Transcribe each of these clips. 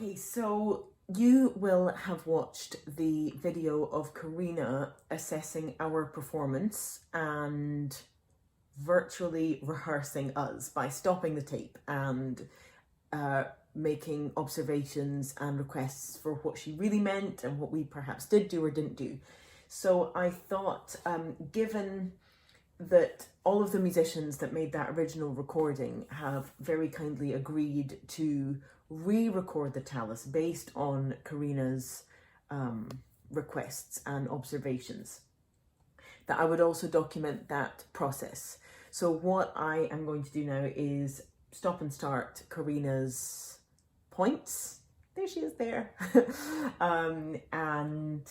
Okay, so you will have watched the video of Karina assessing our performance and virtually rehearsing us by stopping the tape and making observations and requests for what she really meant and what we perhaps did do or didn't do. So I thought, given that all of the musicians that made that original recording have very kindly agreed to re-record the Tallis based on Karina's requests and observations, that I would also document that process. So what I am going to do now is stop and start Karina's points. There she is there. And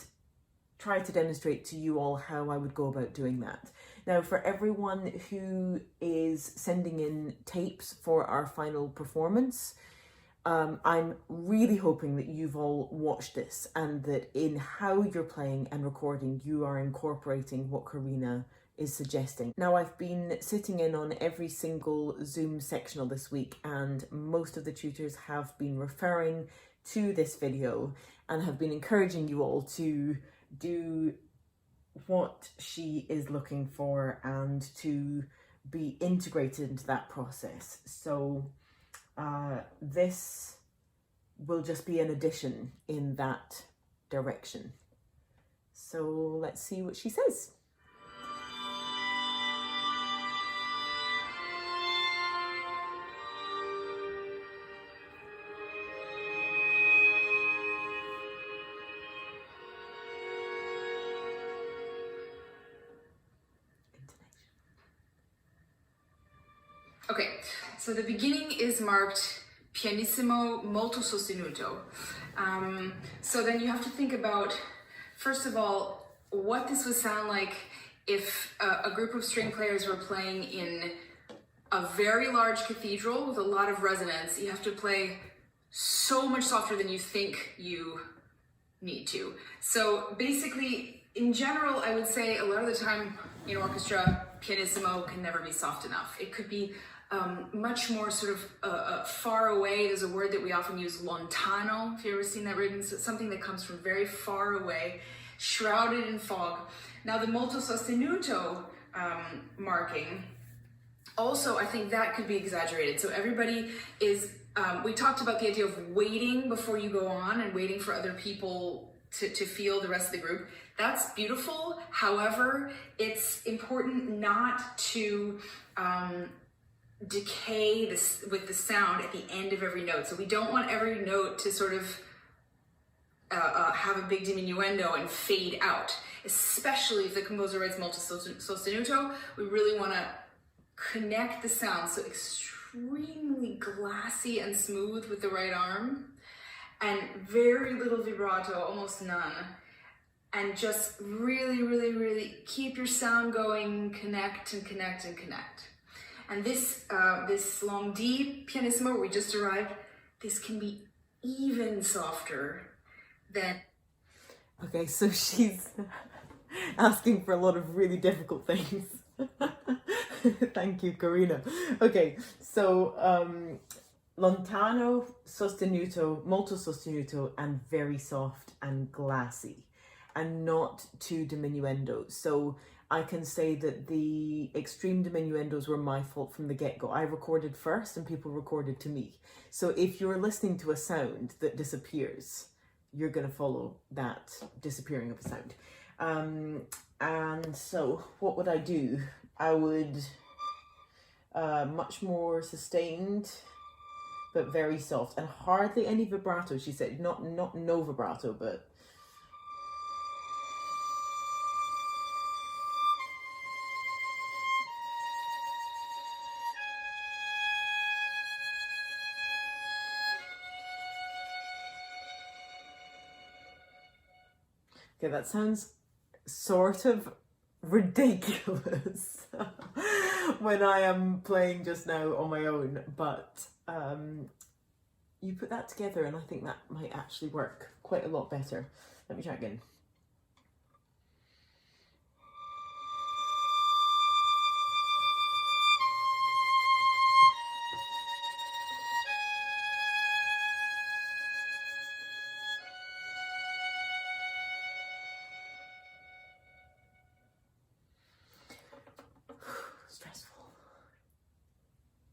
try to demonstrate to you all how I would go about doing that. Now, for everyone who is sending in tapes for our final performance, I'm really hoping that you've all watched this and that in how you're playing and recording, you are incorporating what Karina is suggesting. Now, I've been sitting in on every single Zoom sectional this week, and most of the tutors have been referring to this video and have been encouraging you all to do what she is looking for and to be integrated into that process. So this will just be an addition in that direction. So let's see what she says. Okay, so the beginning is marked pianissimo molto sostenuto. So then you have to think about, first of all, what this would sound like if a group of string players were playing in a very large cathedral with a lot of resonance. You have to play so much softer than you think you need to. So basically, in general, I would say a lot of the time in orchestra, pianissimo can never be soft enough. It could be much more sort of far away. There's a word that we often use, lontano, if you've ever seen that written. So it's something that comes from very far away, shrouded in fog. Now the molto sostenuto marking, also I think that could be exaggerated. So everybody is, we talked about the idea of waiting before you go on and waiting for other people to feel the rest of the group. That's beautiful. However, it's important not to decay this with the sound at the end of every note. So we don't want every note to sort of have a big diminuendo and fade out, especially if the composer writes molto sostenuto. We really want to connect the sound so extremely glassy and smooth with the right arm, and very little vibrato, almost none, and just really, really, really keep your sound going, connect and connect and connect. And this long D pianissimo where we just arrived, this can be even softer than... Okay, so she's asking for a lot of really difficult things. Thank you, Karina. Okay, so lontano, sostenuto, molto sostenuto, and very soft and glassy, and not too diminuendo. So I can say that the extreme diminuendos were my fault from the get-go. I recorded first and people recorded to me. So if you're listening to a sound that disappears, you're going to follow that disappearing of a sound. And so what would I do? I would much more sustained, but very soft, and hardly any vibrato, she said. Not no vibrato, but okay, that sounds sort of ridiculous when I am playing just now on my own, but you put that together and I think that might actually work quite a lot better. Let me try again.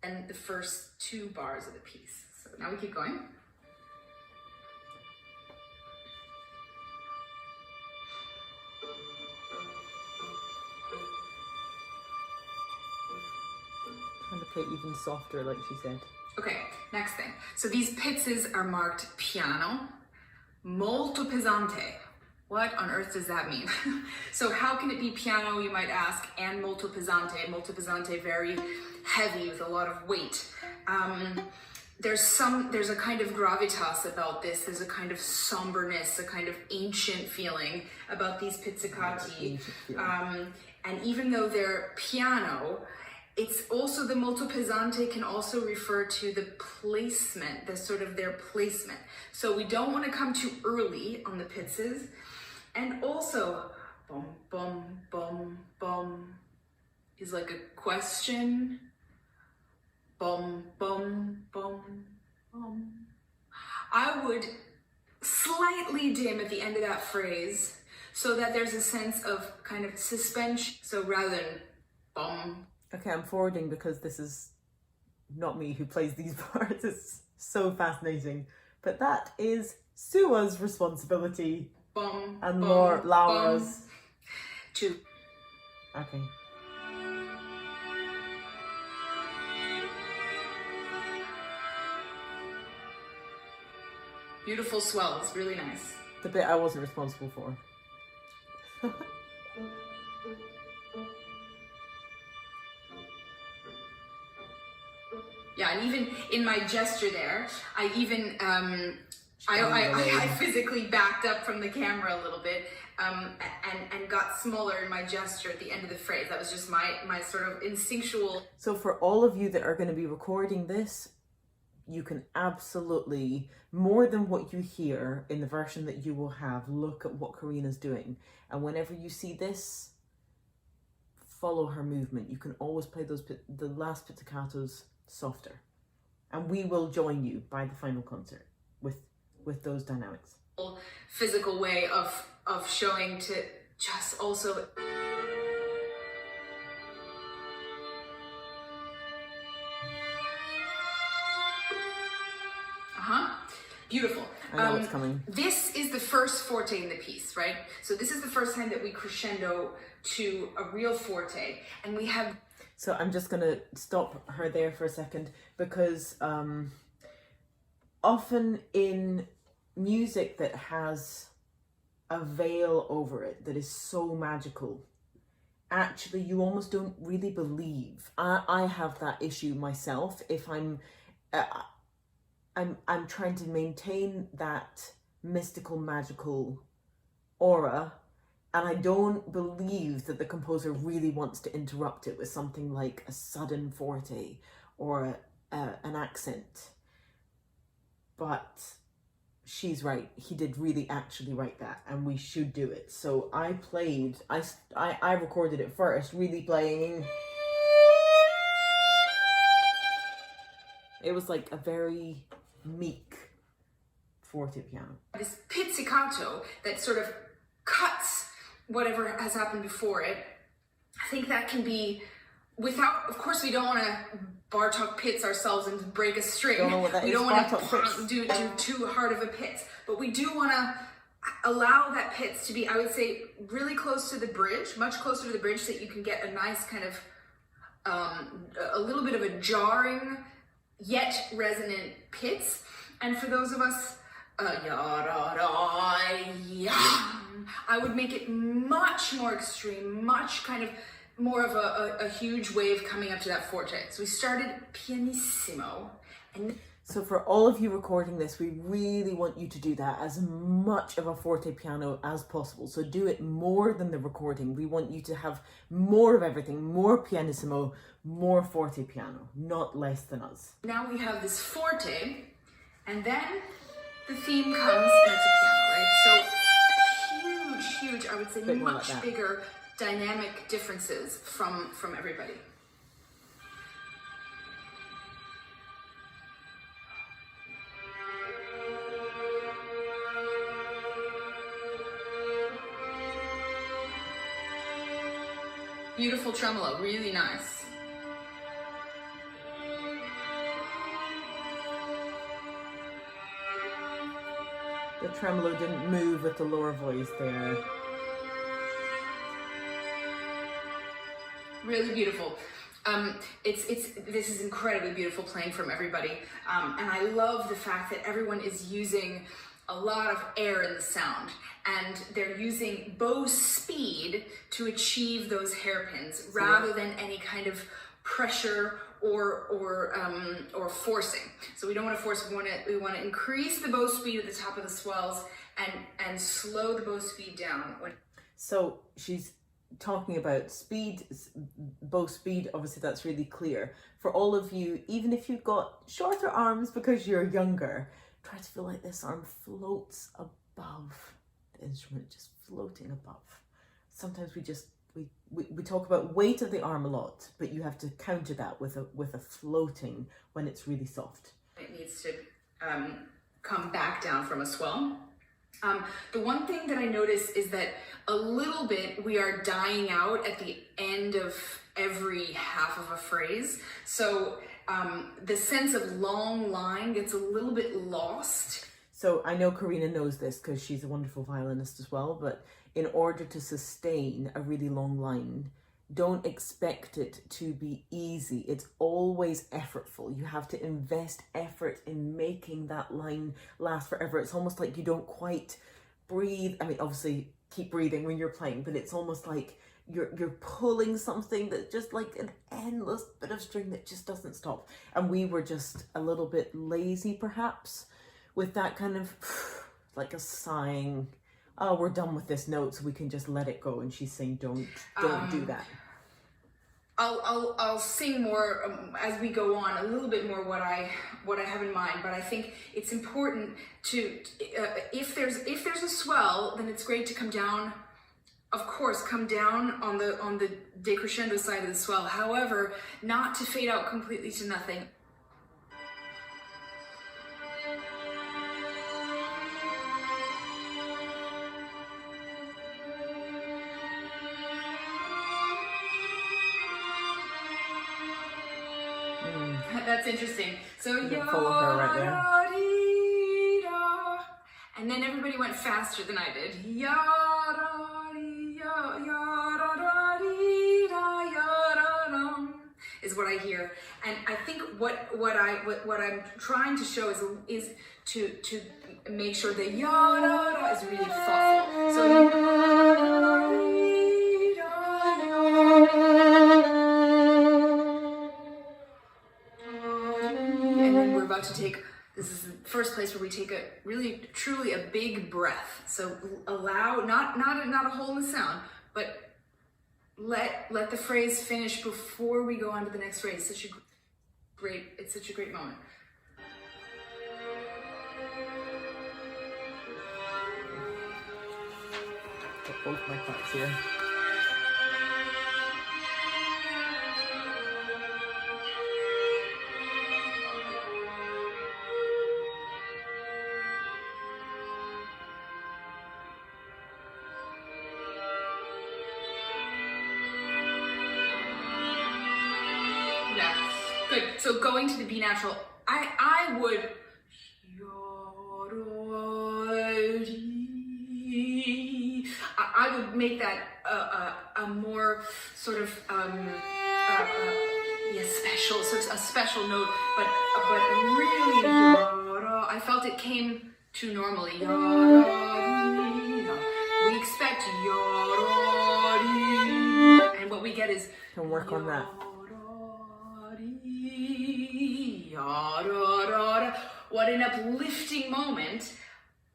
and the first 2 bars of the piece. So now we keep going. Trying to play even softer, like she said. Okay, next thing. So these pizzas are marked piano, molto pesante. What on earth does that mean? So how can it be piano, you might ask, and molto pesante? Molto pesante, very heavy with a lot of weight. There's a kind of gravitas about this. There's a kind of somberness, a kind of ancient feeling about these pizzicati. And even though they're piano, it's also, the molto pesante can also refer to the placement, the sort of their placement. So we don't want to come too early on the pizzas. And also, bum, bum, bum, bum is like a question. Bum, bum, bum, bum. I would slightly dim at the end of that phrase so that there's a sense of kind of suspension. So rather than bum. Okay, I'm forwarding because this is not me who plays these parts. It's so fascinating. But that is Sua's responsibility. Bum, and bum, Laura's. bum. 2. Okay. Beautiful swells, really nice. The bit I wasn't responsible for. Yeah, and even in my gesture there, I even I physically backed up from the camera a little bit and got smaller in my gesture at the end of the phrase. That was just my sort of instinctual. So for all of you that are going to be recording this, you can absolutely, more than what you hear in the version that you will have, look at what Karina's doing. And whenever you see this, follow her movement. You can always play the last pizzicatos softer. And we will join you by the final concert with those dynamics. Physical way of showing to just also. Beautiful. I know what's coming. This is the first forte in the piece, right? So this is the first time that we crescendo to a real forte, and we have. So I'm just going to stop her there for a second because often in music that has a veil over it that is so magical, actually you almost don't really believe. I have that issue myself. If I'm trying to maintain that mystical, magical aura, and I don't believe that the composer really wants to interrupt it with something like a sudden forte or an accent. But she's right. He did really actually write that, and we should do it. So I recorded it first, really playing. It was like a very meek forte piano. This pizzicato that sort of cuts whatever has happened before it. I think that can be without, of course we don't want to Bartok pits ourselves and break a string. Don't know what that we is. don't want Bartok to do too hard of a pit, but we do want to allow that pits to be, I would say, really close to the bridge, much closer to the bridge, so that you can get a nice kind of a little bit of a jarring yet resonant pits. And for those of us, I would make it much more extreme, much kind of more of a huge wave coming up to that forte. So we started pianissimo. And so for all of you recording this, we really want you to do that as much of a forte piano as possible. So do it more than the recording. We want you to have more of everything, more pianissimo, more forte piano, not less than us. Now we have this forte, and then the theme comes mezzo piano, right? So huge, I would say much like bigger dynamic differences from everybody. Beautiful tremolo, really nice. The tremolo didn't move with the lower voice there. Really beautiful. This is incredibly beautiful playing from everybody, and I love the fact that everyone is using a lot of air in the sound, and they're using bow speed to achieve those hairpins rather than any kind of pressure or forcing. So we don't want to force. We want to increase the bow speed at the top of the swells and slow the bow speed down. So she's talking about speed, bow speed, obviously that's really clear. For all of you, even if you've got shorter arms because you're younger, try to feel like this arm floats above the instrument, just floating above. Sometimes we talk about weight of the arm a lot, but you have to counter that with a floating when it's really soft. It needs to come back down from a swell. The one thing that I notice is that a little bit we are dying out at the end of every half of a phrase. So the sense of long line gets a little bit lost. So I know Karina knows this because she's a wonderful violinist as well, but in order to sustain a really long line, don't expect it to be easy. It's always effortful. You have to invest effort in making that line last forever. It's almost like you don't quite breathe. I mean, obviously keep breathing when you're playing, but it's almost like you're pulling something that's just like an endless bit of string that just doesn't stop. And we were just a little bit lazy perhaps with that kind of like a sighing, oh, we're done with this note, so we can just let it go. And she's saying, don't do that. I'll sing more as we go on, a little bit more what I have in mind. But I think it's important to if there's a swell, then it's great to come down. Of course, come down on the decrescendo side of the swell. However, not to fade out completely to nothing. That's interesting. So follow her right there. And then everybody went faster than I did. Is what I hear, and I think what I'm trying to show is to make sure that ya is really thoughtful. So. To take, this is the first place where we take a really truly a big breath. So allow not a hole in the sound, but let the phrase finish before we go on to the next phrase. It's such a great moment. Got both my claps here. Good. So going to the B natural, I would. I would make that a more sort of special, sort of a special note, but really I felt it came too normally. We expect and what we get is. Can work on that. What an uplifting moment.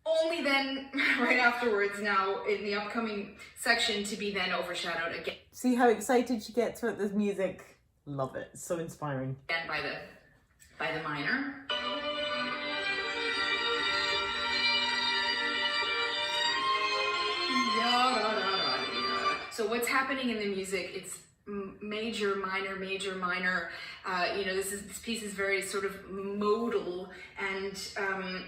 Only then, right afterwards, now in the upcoming section, to be then overshadowed again. See how excited she gets about this music? Love it. So inspiring. And by the minor. So what's happening in the music? It's major, minor, major, minor. This piece is very sort of modal, and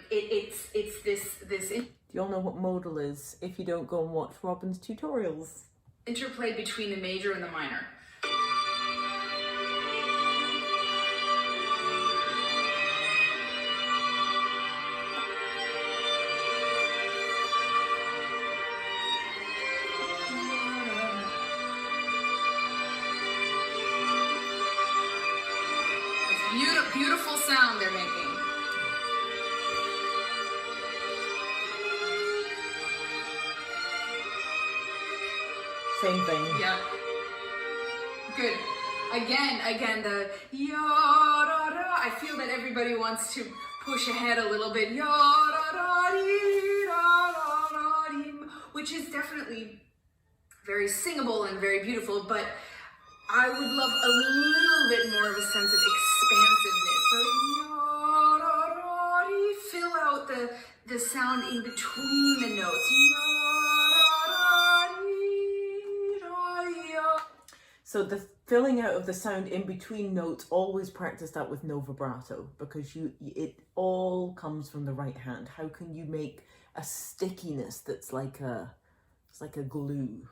it's this. Do you all know what modal is? If you don't, go and watch Robin's tutorials. Interplay between the major and the minor. Beautiful sound they're making. Same thing. Yeah. Good. Again, the ya-da-da. I feel that everybody wants to push ahead a little bit. Ya-da-da-dee-da-da-da-dee, which is definitely very singable and very beautiful, but I would love a little bit more of a sense of expansiveness. So ya-da-da-dee, fill out the sound in between the notes. So the filling out of the sound in between notes, always practice that with no vibrato, because it all comes from the right hand. How can you make a stickiness that's like a glue?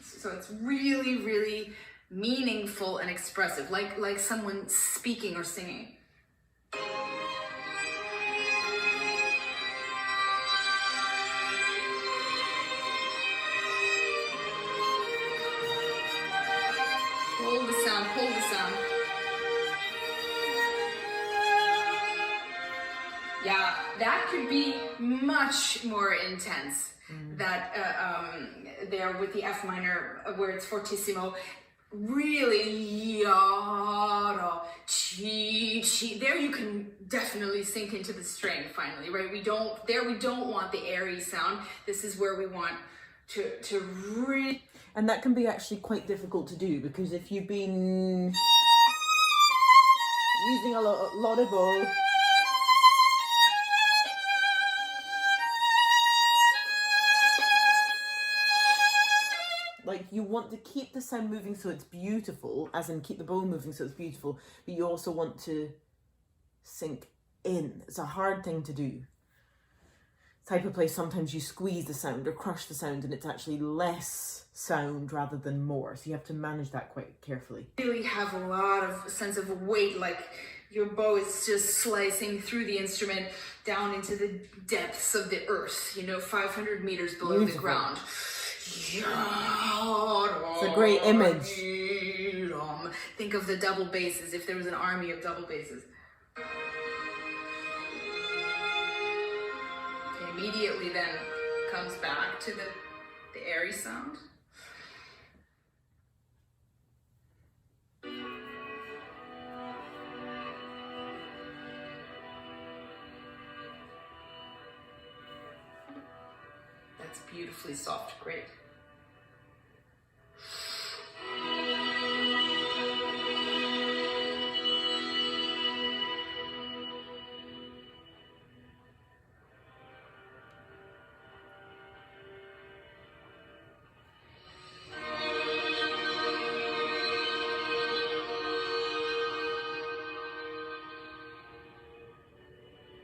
So it's really, really meaningful and expressive, like someone speaking or singing. Pull the sound, pull the sound. Yeah, that could be much more intense. That there with the F minor, where it's fortissimo, really yada, chi, chi. There you can definitely sink into the string finally, right? We don't want the airy sound. This is where we want to really. And that can be actually quite difficult to do, because if you've been using a lot of bow, like you want to keep the sound moving so it's beautiful, as in keep the bow moving so it's beautiful, but you also want to sink in. It's a hard thing to do. Type of play, sometimes you squeeze the sound or crush the sound and it's actually less sound rather than more. So you have to manage that quite carefully. Really have a lot of sense of weight, like your bow is just slicing through the instrument down into the depths of the earth, 500 meters below the ground. It's a great image. Think of the double basses, if there was an army of double basses. Immediately then comes back to the airy sound. That's beautifully soft, great.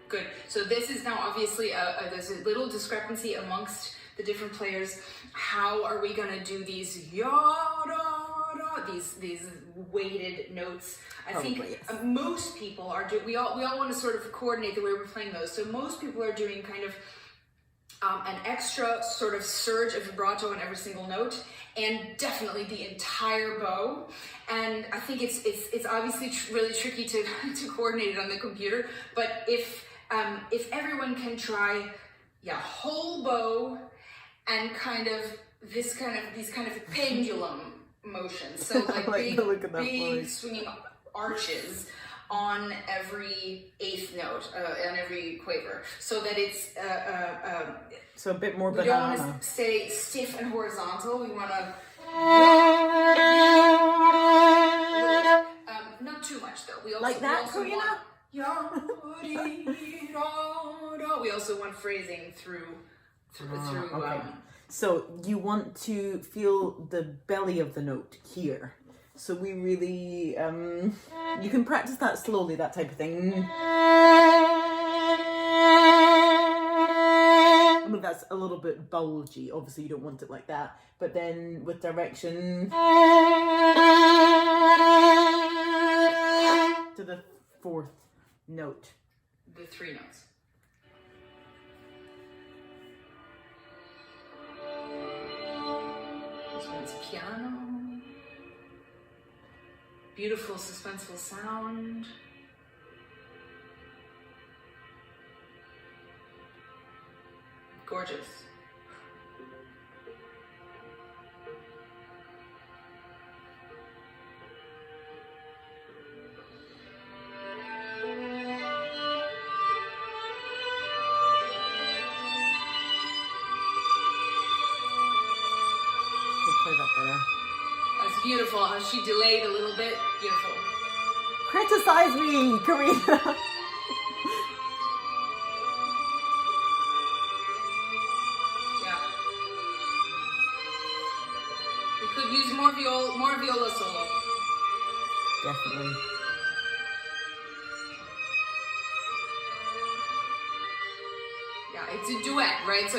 Good. So this is now obviously there's a little discrepancy amongst the different players. How are we gonna do these these weighted notes? I think most people are we all want to sort of coordinate the way we're playing those. So most people are doing kind of an extra sort of surge of vibrato on every single note, and definitely the entire bow. And I think it's obviously really tricky to coordinate it on the computer. But if everyone can try, whole bow and these kind of pendulum motions. So like big swinging arches on every eighth note, on every quaver, so that it's so a bit more banana. We don't want to stay stiff and horizontal. We want to not too much though. We also, like that, Karina. We also want phrasing through. Okay. So you want to feel the belly of the note here. So we really, you can practice that slowly, that type of thing. I mean, that's a little bit bulgy. Obviously, you don't want it like that. But then with direction to the fourth note. The three notes. This one's piano. Beautiful, suspenseful sound. Gorgeous. Play that better. That's beautiful. How she delayed a little bit. Beautiful. Criticize me, Karina. Yeah. We could use more viola solo. Definitely. Yeah, it's a duet, right? So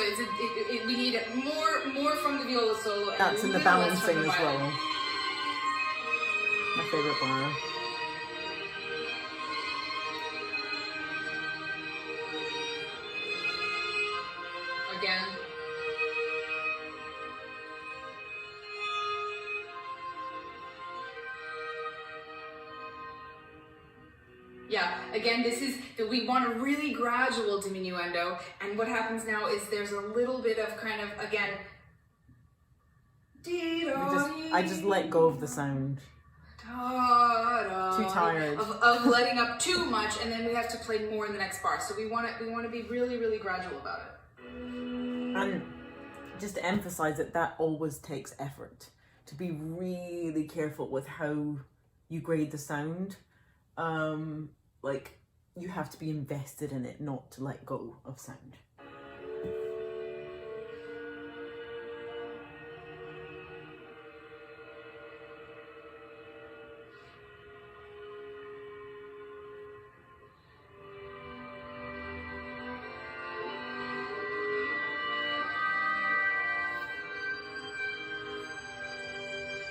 we need more from the viola solo. And That's in the balancing as well. My favorite bar. Again. Yeah, again, this is that we want a really gradual diminuendo, and what happens now is there's a little bit of kind of, again, I just let go of the sound. Too tired of letting up too much, and then we have to play more in the next bar. So we want to be really, really gradual about it. And just to emphasize that always takes effort. To be really careful with how you grade the sound. Like, you have to be invested in it, not to let go of sound.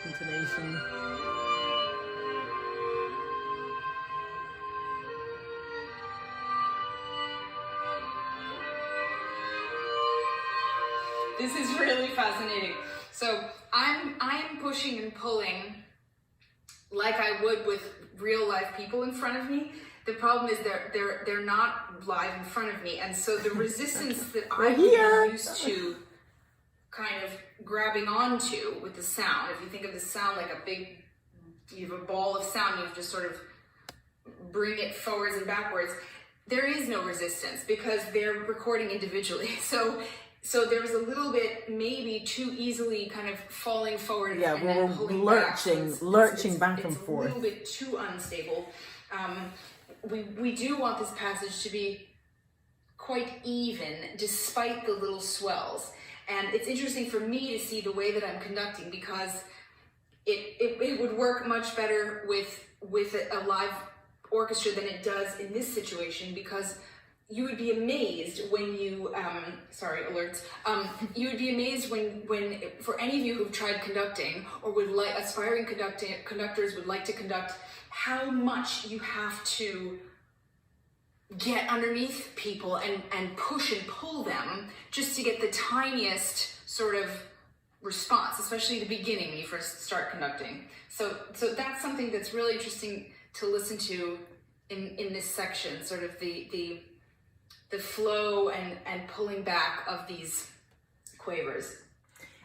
Intonation. This is really fascinating. So I'm pushing and pulling like I would with real life people in front of me. The problem is they're not live in front of me, and so the resistance that I'm used to kind of grabbing onto with the sound. If you think of the sound like you have a ball of sound, you have to sort of bring it forwards and backwards. There is no resistance because they're recording individually. So there was a little bit maybe too easily kind of falling forward and then pulling lurching, back. lurching back and forth. It's a little bit too unstable. We do want this passage to be quite even despite the little swells. And it's interesting for me to see the way that I'm conducting because it would work much better with a live orchestra than it does in this situation, because you would be amazed when you, sorry, alerts. You would be amazed when, for any of you who've tried conducting or would like, aspiring conductors would like to conduct, how much you have to get underneath people and push and pull them just to get the tiniest sort of response, especially the beginning when you first start conducting. So that's something that's really interesting to listen to in this section, sort of the flow and pulling back of these quavers.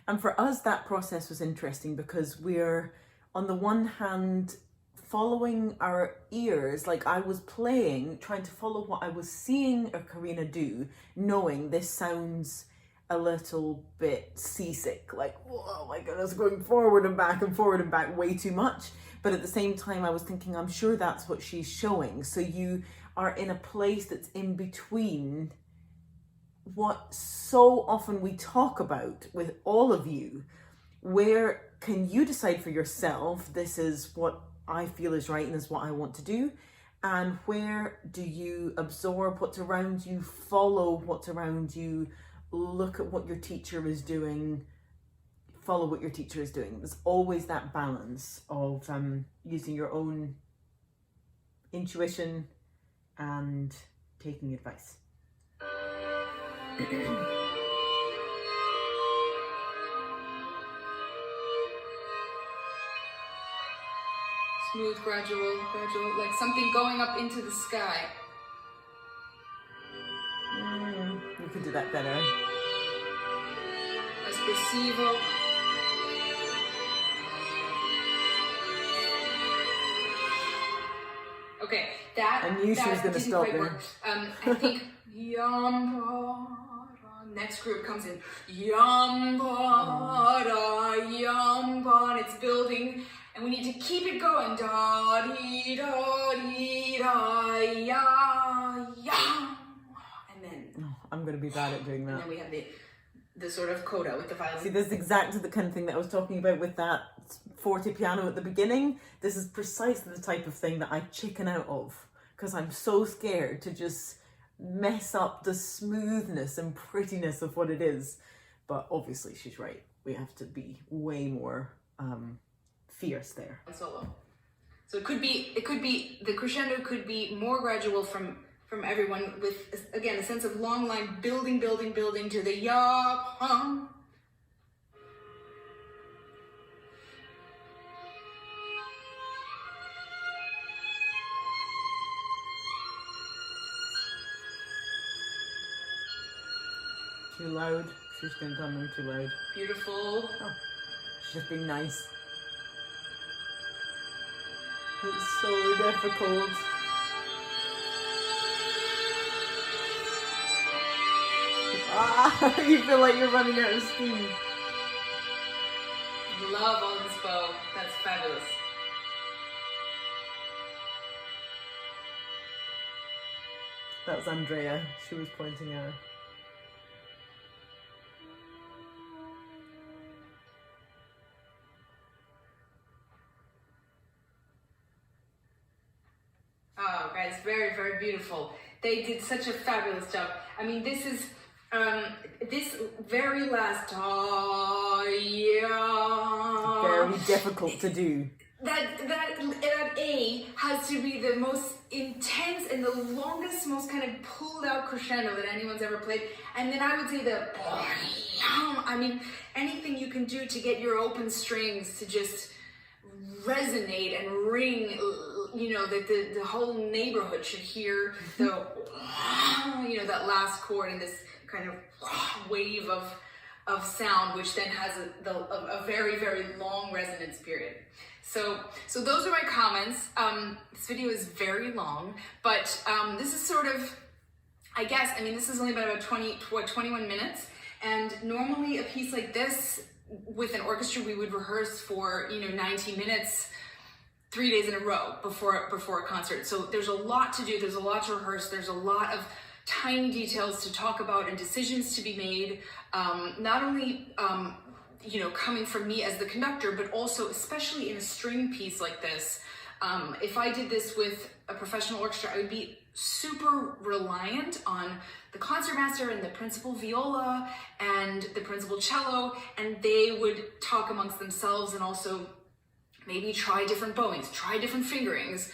And for us, that process was interesting because we're, on the one hand, following our ears. Like, I was playing, trying to follow what I was seeing Karina do, knowing this sounds a little bit seasick, like, oh my goodness, going forward and back way too much. But at the same time, I was thinking, I'm sure that's what she's showing. So you are in a place that's in between what so often we talk about with all of you. Where can you decide for yourself, this is what I feel is right and is what I want to do? And where do you absorb what's around you, follow what's around you, look at what your teacher is doing, follow what your teacher is doing? There's always that balance of using your own intuition and taking advice. Smooth, gradual, like something going up into the sky. You could do that better. Espressivo. Okay, that I knew she was going to didn't stop quite there. work. I think next group comes in. And it's building, and we need to keep it going. Da dee da dee da ya ya. And then I'm going to be bad at doing and that. then we have the sort of coda with the violin. See, this is exactly the kind of thing that I was talking about with that forte piano at the beginning. This is precisely the type of thing that I chicken out of, because I'm so scared to just mess up the smoothness and prettiness of what it is. But obviously she's right. We have to be way more fierce there. Solo. So it could be the crescendo could be more gradual from everyone, with again a sense of long line building to the ya hum. Too loud. She's going to tell me I'm too loud. Beautiful. Oh, she's just being nice. It's so difficult. You feel like you're running out of steam. Love on this bow. That's fabulous. That was Andrea. She was pointing out. Oh, guys, very, very beautiful. They did such a fabulous job. I mean, this is this very last yeah. Very difficult to do. That A has to be the most intense and the longest, most kind of pulled out crescendo that anyone's ever played. And then I would say I mean, anything you can do to get your open strings to just resonate and ring, you know, that the whole neighborhood should hear the, you know, that last chord and this kind of wave of sound, which then has a very, very long resonance period. So those are my comments. This video is very long, but this is sort of, I guess, I mean, this is only about 21 minutes. And normally a piece like this with an orchestra, we would rehearse for, 90 minutes, 3 days in a row before a concert. So there's a lot to do. There's a lot to rehearse. There's a lot of tiny details to talk about and decisions to be made. Not only, coming from me as the conductor, but also especially in a string piece like this. If I did this with a professional orchestra, I would be super reliant on the concertmaster and the principal viola and the principal cello, and they would talk amongst themselves and also maybe try different bowings, try different fingerings,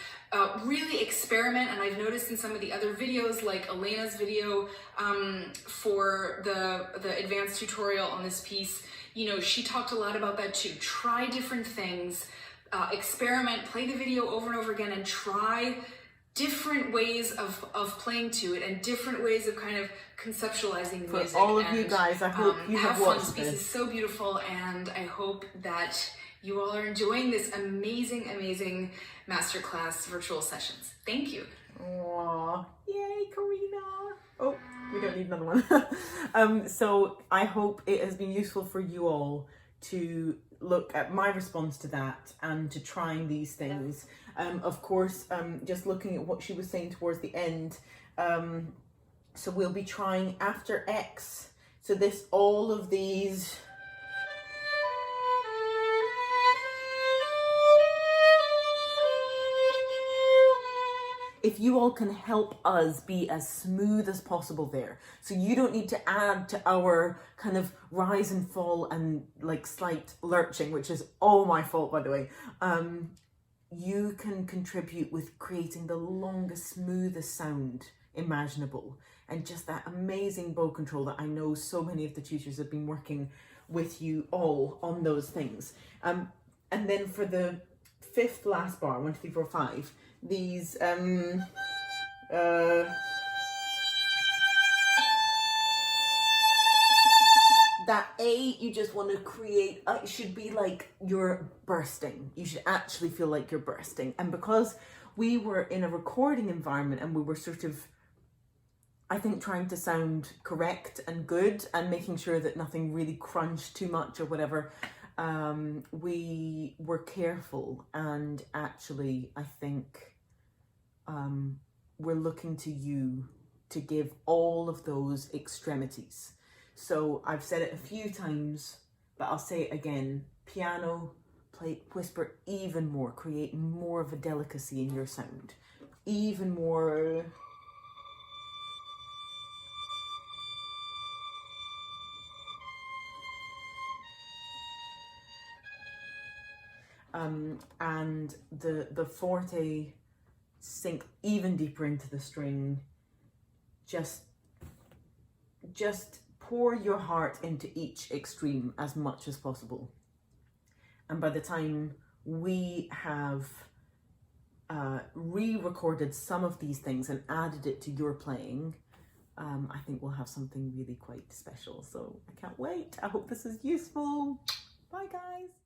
really experiment. And I've noticed in some of the other videos, like Elena's video for the advanced tutorial on this piece, she talked a lot about that too. Try different things, experiment, play the video over and over again, and try different ways of playing to it and different ways of kind of conceptualizing For music. all of you guys, I hope you have fun. watched This piece is so beautiful, and I hope that you all are enjoying this amazing, amazing masterclass virtual sessions. Thank you. Aww. Yay, Karina. Oh, we don't need another one. So I hope it has been useful for you all to look at my response to that and to trying these things. Of course, just looking at what she was saying towards the end. So we'll be trying after X. So all of these. If you all can help us be as smooth as possible there, so you don't need to add to our kind of rise and fall and like slight lurching, which is all my fault, by the way. You can contribute with creating the longest, smoothest sound imaginable, and just that amazing bow control that I know so many of the tutors have been working with you all on those things. And then for the fifth last bar, 1, 2, 3, 4, 5, these that A, you just want to create, it should be like you're bursting. You should actually feel like you're bursting. And because we were in a recording environment and we were sort of, I think, trying to sound correct and good and making sure that nothing really crunched too much or whatever, we were careful. And actually, I think we're looking to you to give all of those extremities. So I've said it a few times, but I'll say it again. Piano, play, whisper even more, create more of a delicacy in your sound. Even more. And the forte, sink even deeper into the string. Just pour your heart into each extreme as much as possible. And by the time we have re-recorded some of these things and added it to your playing, I think we'll have something really quite special. So I can't wait. I hope this is useful. Bye guys.